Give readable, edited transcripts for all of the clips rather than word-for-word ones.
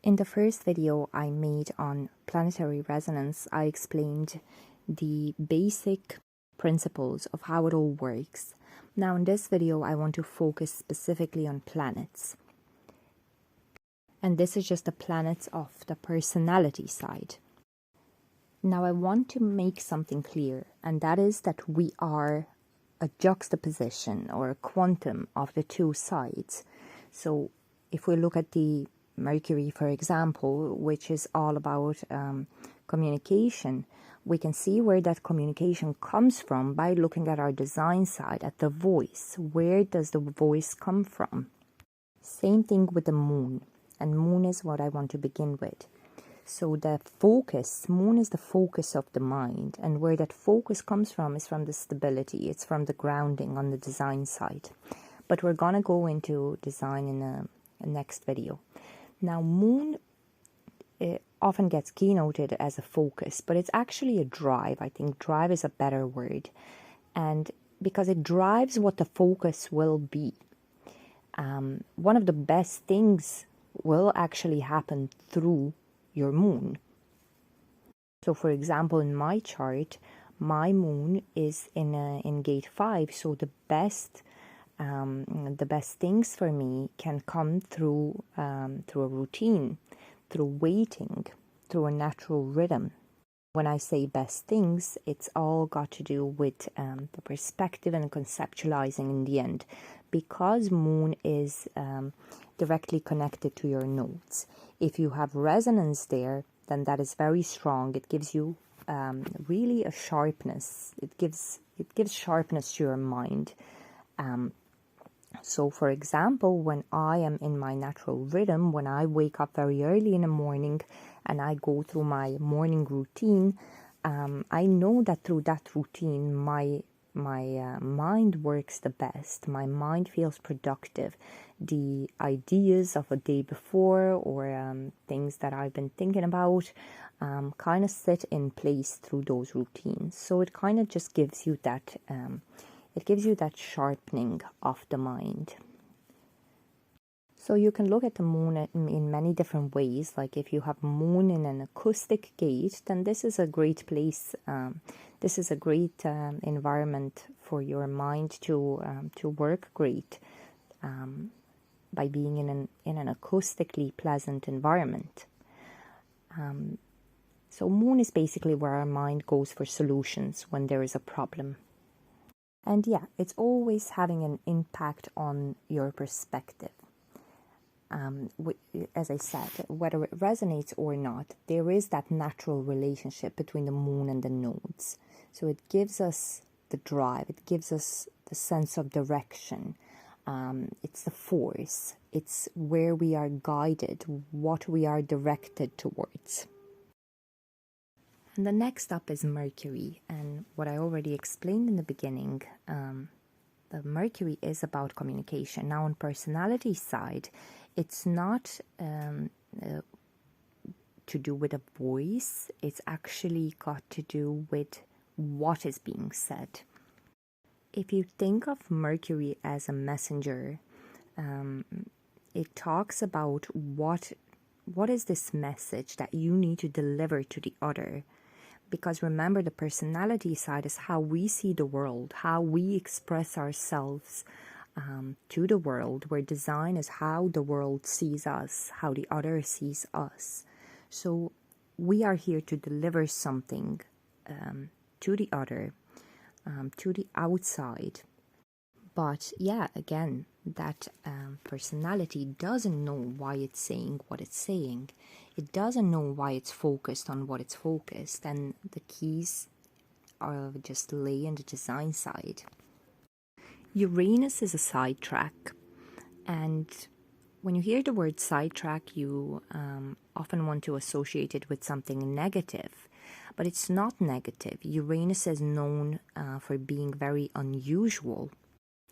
In the first video I made on planetary resonance, I explained the basic principles of how it all works. Now in this video, I want to focus specifically on planets. And this is just the planets of the personality side. Now I want to make something clear, and that is that we are a juxtaposition or a quantum of the two sides. So if we look at the Mercury, for example, which is all about communication, we can see where that communication comes from by looking at our design side, at the voice. Where does the voice come from? Same thing with the moon, and moon is what I want to begin with. So the focus, moon is the focus of the mind, and where that focus comes from is from the stability, it's from the grounding on the design side. But we're gonna go into design in a next video. Now, moon often gets keynoted as a focus, but it's actually a drive. I think drive is a better word. And because it drives what the focus will be. One of the best things will actually happen through your moon. So, for example, in my chart, my moon is in gate 5, so the best things for me can come through a routine, through waiting, through a natural rhythm. When I say best things, it's all got to do with the perspective and conceptualizing in the end, because moon is directly connected to your nodes. If you have resonance there, then that is very strong. It gives you really a sharpness. It gives sharpness to your mind. So, for example, when I am in my natural rhythm, when I wake up very early in the morning and I go through my morning routine, I know that through that routine, my mind works the best. My mind feels productive. The ideas of a day before or things that I've been thinking about kind of sit in place through those routines. So it kind of just gives you that sharpening of the mind. So you can look at the moon in many different ways. Like if you have moon in an acoustic gate, then this is a great place. This is a great environment for your mind to work great by being in an acoustically pleasant environment. So moon is basically where our mind goes for solutions when there is a problem. And yeah, it's always having an impact on your perspective. As I said, whether it resonates or not, there is that natural relationship between the moon and the nodes. So it gives us the drive, it gives us the sense of direction. It's the force, it's where we are guided, what we are directed towards. And the next up is Mercury, and what I already explained in the beginning, the Mercury is about communication. Now on personality side, it's not to do with a voice, it's actually got to do with what is being said. If you think of Mercury as a messenger, it talks about what is this message that you need to deliver to the other. Because remember, the personality side is how we see the world, how we express ourselves to the world, where design is how the world sees us, how the other sees us. So we are here to deliver something to the other, to the outside. But yeah, again, that personality doesn't know why it's saying what it's saying. It doesn't know why it's focused on what it's focused, and the keys are just lay in the design side. Uranus is a sidetrack, and when you hear the word sidetrack, you often want to associate it with something negative, but it's not negative. Uranus is known for being very unusual.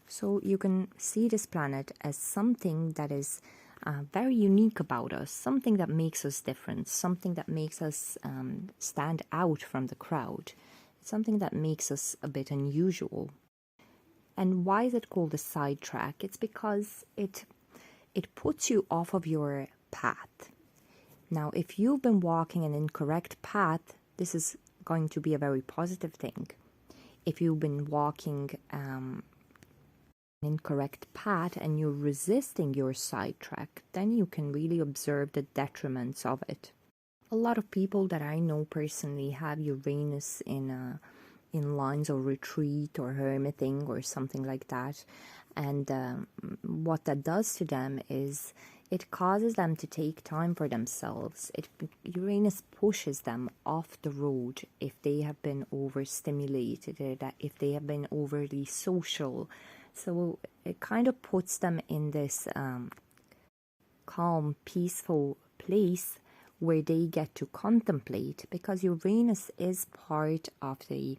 So you can see this planet as something that is very unique about us, something that makes us different, something that makes us stand out from the crowd, something that makes us a bit unusual. And why is it called a sidetrack? It's because it puts you off of your path. Now, if you've been walking an incorrect path, this is going to be a very positive thing. If you've been walking an incorrect path and you're resisting your sidetrack, then you can really observe the detriments of it. A lot of people that I know personally have Uranus in lines of retreat or hermiting or something like that. And what that does to them is it causes them to take time for themselves. Uranus pushes them off the road if they have been overstimulated, if they have been overly social. So it kind of puts them in this calm, peaceful place where they get to contemplate, because Uranus is part of the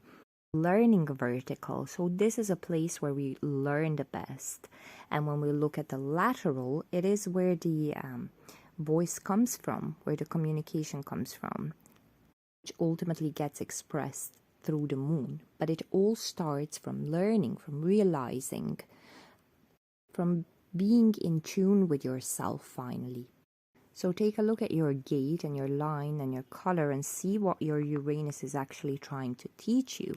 learning vertical. So this is a place where we learn the best. And when we look at the lateral, it is where the voice comes from, where the communication comes from, which ultimately gets expressed through the moon. But it all starts from learning, from realizing, from being in tune with yourself finally. So take a look at your gate and your line and your color and see what your Uranus is actually trying to teach you.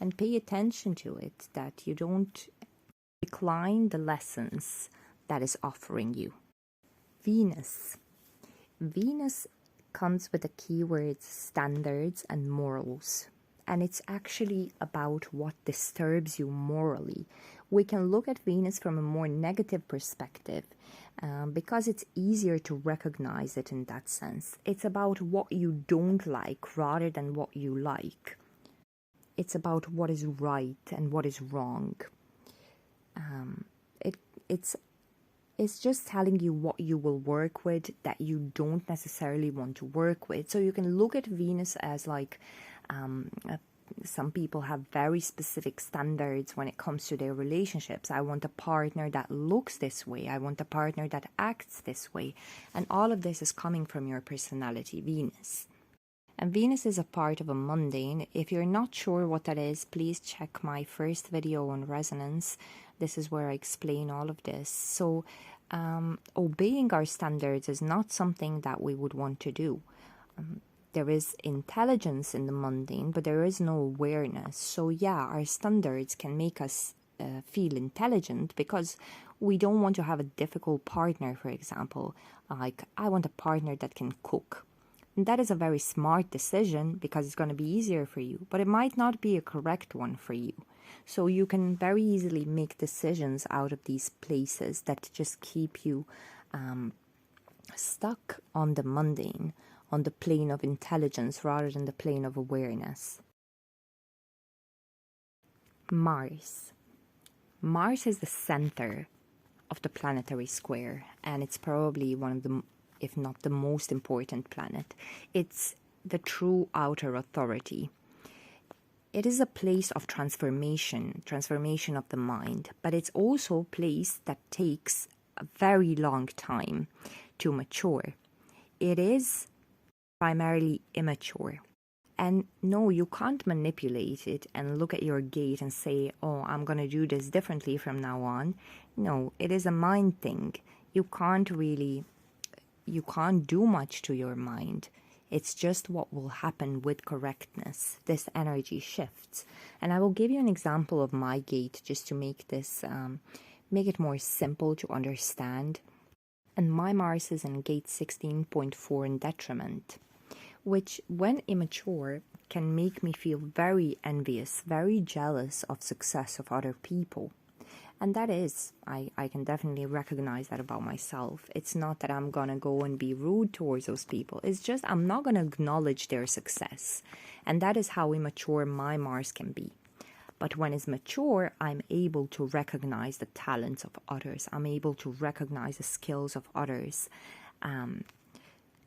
And pay attention to it, that you don't decline the lessons that is offering you. Venus. Venus comes with the keywords standards and morals. And it's actually about what disturbs you morally. We can look at Venus from a more negative perspective because it's easier to recognize it in that sense. It's about what you don't like rather than what you like. It's about what is right and what is wrong. It's just telling you what you will work with that you don't necessarily want to work with. So you can look at Venus as like some people have very specific standards when it comes to their relationships. I want a partner that looks this way. I want a partner that acts this way. And all of this is coming from your personality, Venus. And Venus is a part of a mundane. If you're not sure what that is, please check my first video on resonance. This is where I explain all of this. So obeying our standards is not something that we would want to do. There is intelligence in the mundane, but there is no awareness. So yeah, our standards can make us feel intelligent because we don't want to have a difficult partner, for example. Like, I want a partner that can cook. And that is a very smart decision because it's going to be easier for you, but it might not be a correct one for you. So you can very easily make decisions out of these places that just keep you stuck on the mundane, on the plane of intelligence rather than the plane of awareness. Mars. Mars is the center of the planetary square, and it's probably one of the, if not the most important planet. It's the true outer authority. It is a place of transformation of the mind, but it's also a place that takes a very long time to mature. It is primarily immature. And no, you can't manipulate it and look at your gate and say, oh, I'm going to do this differently from now on. No, it is a mind thing. You can't do much to your mind. It's just what will happen with correctness. This energy shifts. And I will give you an example of my gate just to make this, make it more simple to understand. And my Mars is in gate 16.4 in detriment, which when immature can make me feel very envious, very jealous of success of other people. And that is, I can definitely recognize that about myself. It's not that I'm going to go and be rude towards those people. It's just I'm not going to acknowledge their success. And that is how immature my Mars can be. But when it's mature, I'm able to recognize the talents of others. I'm able to recognize the skills of others and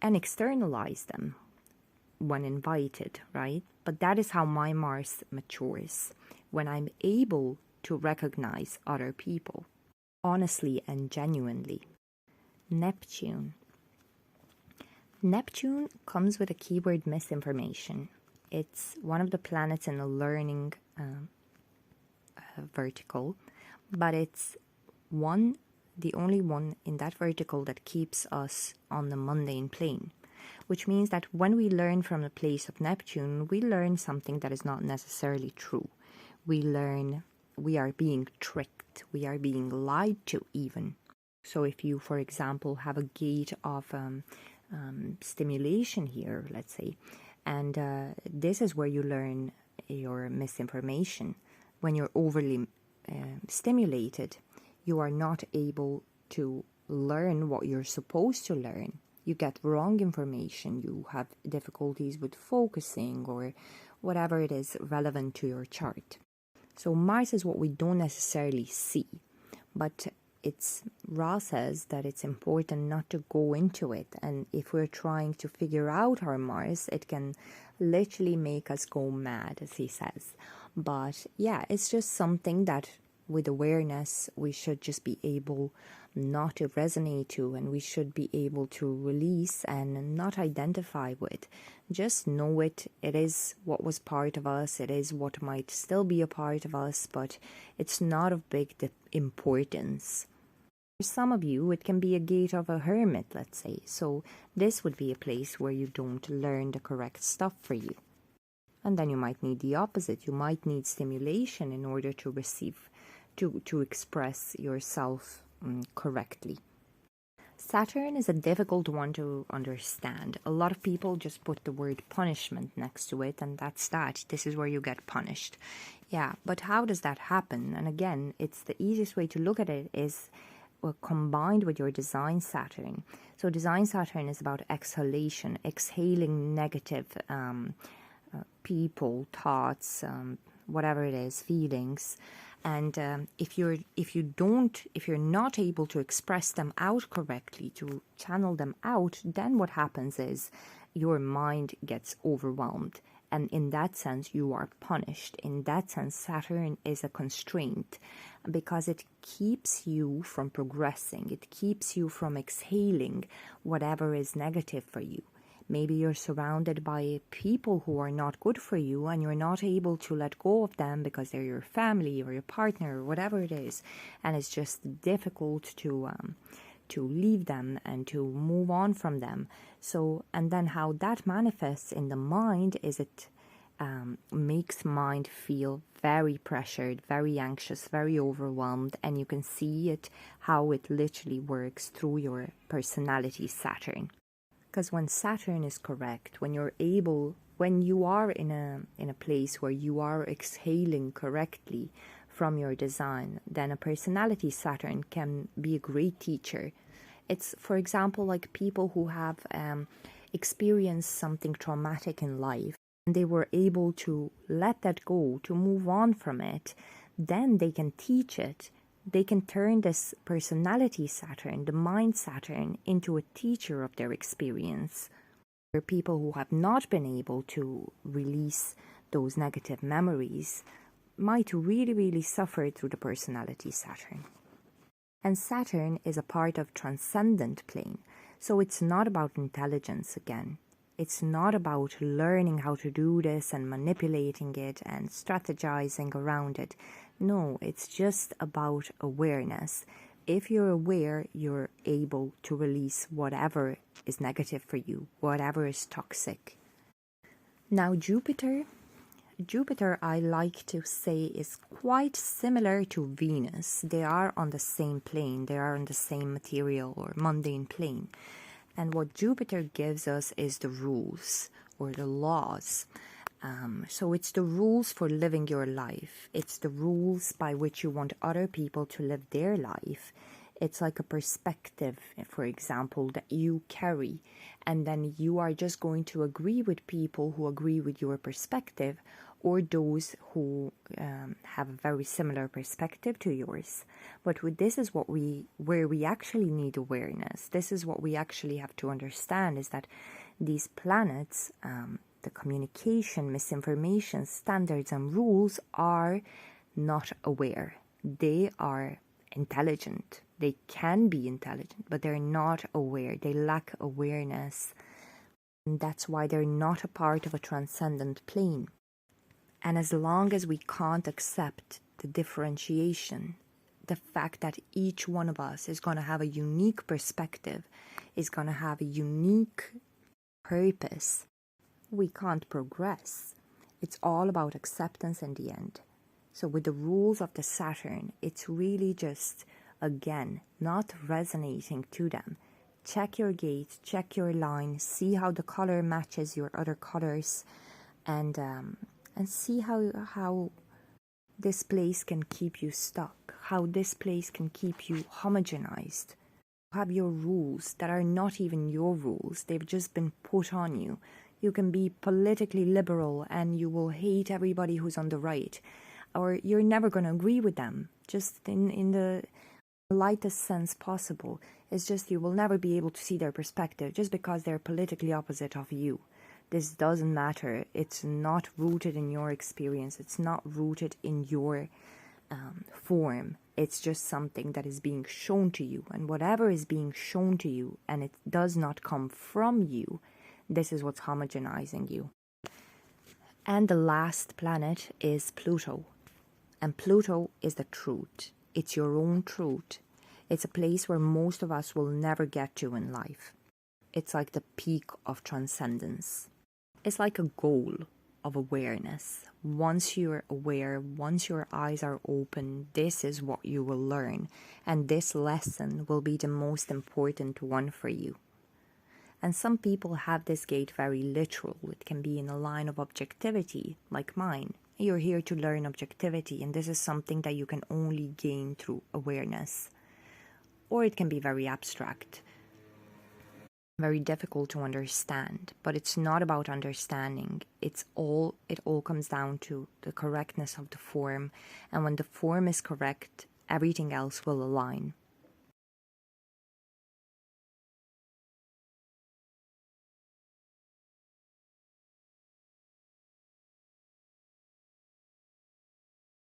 externalize them when invited, right? But that is how my Mars matures. When I'm able to recognize other people, honestly and genuinely. Neptune. Neptune comes with a keyword misinformation. It's one of the planets in the learning vertical, but it's the only one in that vertical that keeps us on the mundane plane. which means that when we learn from the place of Neptune, we learn something that is not necessarily true. We learn we are being tricked, we are being lied to even. So if you, for example, have a gate of stimulation here, let's say, and this is where you learn your misinformation. When you're overly stimulated, you are not able to learn what you're supposed to learn. You get wrong information, you have difficulties with focusing or whatever it is relevant to your chart. So Mars is what we don't necessarily see, but Ra says that it's important not to go into it, and if we're trying to figure out our Mars, it can literally make us go mad, as he says. But yeah, it's just something that with awareness we should just be able not to resonate to, and we should be able to release and not identify with. Just know it. It is what was part of us. It is what might still be a part of us, but it's not of big importance. For some of you, it can be a gate of a hermit, let's say. So this would be a place where you don't learn the correct stuff for you. And then you might need the opposite. You might need stimulation in order to receive, to express yourself correctly. Saturn is a difficult one to understand. A lot of people just put the word punishment next to it, and that's that. This is where you get punished. Yeah, but how does that happen? And again, it's the easiest way to look at it is combined with your design Saturn. So design Saturn is about exhalation, exhaling negative people, thoughts, whatever it is, feelings. And if you're not able to express them out correctly, to channel them out, then what happens is your mind gets overwhelmed. And in that sense, you are punished. In that sense, Saturn is a constraint because it keeps you from progressing. It keeps you from exhaling whatever is negative for you. Maybe you're surrounded by people who are not good for you and you're not able to let go of them because they're your family or your partner or whatever it is. And it's just difficult to leave them and to move on from them. So, and then how that manifests in the mind is it makes mind feel very pressured, very anxious, very overwhelmed, and you can see it, how it literally works through your personality Saturn. Because when Saturn is correct, when you are in a place where you are exhaling correctly from your design, then a personality Saturn can be a great teacher. It's, for example, like people who have experienced something traumatic in life and they were able to let that go, to move on from it, then they can teach it. They can turn this personality Saturn, the mind Saturn, into a teacher of their experience. For people who have not been able to release those negative memories might really, really suffer through the personality Saturn. And Saturn is a part of transcendent plane, so it's not about intelligence again. It's not about learning how to do this and manipulating it and strategizing around it. No, it's just about awareness. If you're aware, you're able to release whatever is negative for you, whatever is toxic. Now, Jupiter, I like to say, is quite similar to Venus. They are on the same plane. They are on the same material or mundane plane. And what Jupiter gives us is the rules or the laws. So it's the rules for living your life. It's the rules by which you want other people to live their life. It's like a perspective, for example, that you carry. And then you are just going to agree with people who agree with your perspective, or those who have a very similar perspective to yours. But this is where we actually need awareness. This is what we actually have to understand, is that these planets, the communication, misinformation, standards and rules are not aware. They are intelligent. They can be intelligent, but they're not aware. They lack awareness. And that's why they're not a part of a transcendent plane. And as long as we can't accept the differentiation, the fact that each one of us is going to have a unique perspective, is going to have a unique purpose, we can't progress. It's all about acceptance in the end. So with the rules of the Saturn, it's really just, again, not resonating to them. Check your gate, check your line, see how the color matches your other colors, and see how this place can keep you stuck, how this place can keep you homogenized. You have your rules that are not even your rules, they've just been put on you. You can be politically liberal and you will hate everybody who's on the right, or you're never going to agree with them, just in the lightest sense possible. It's just you will never be able to see their perspective just because they're politically opposite of you. This doesn't matter. It's not rooted in your experience. It's not rooted in your form. It's just something that is being shown to you. And whatever is being shown to you and it does not come from you, this is what's homogenizing you. And the last planet is Pluto. And Pluto is the truth. It's your own truth. It's a place where most of us will never get to in life. It's like the peak of transcendence. It's like a goal of awareness. Once you're aware, once your eyes are open, this is what you will learn. And this lesson will be the most important one for you. And some people have this gate very literal. It can be in a line of objectivity, like mine. You're here to learn objectivity, and this is something that you can only gain through awareness. Or it can be very abstract, very difficult to understand, but it's not about understanding. It all comes down to the correctness of the form, and when the form is correct, everything else will align.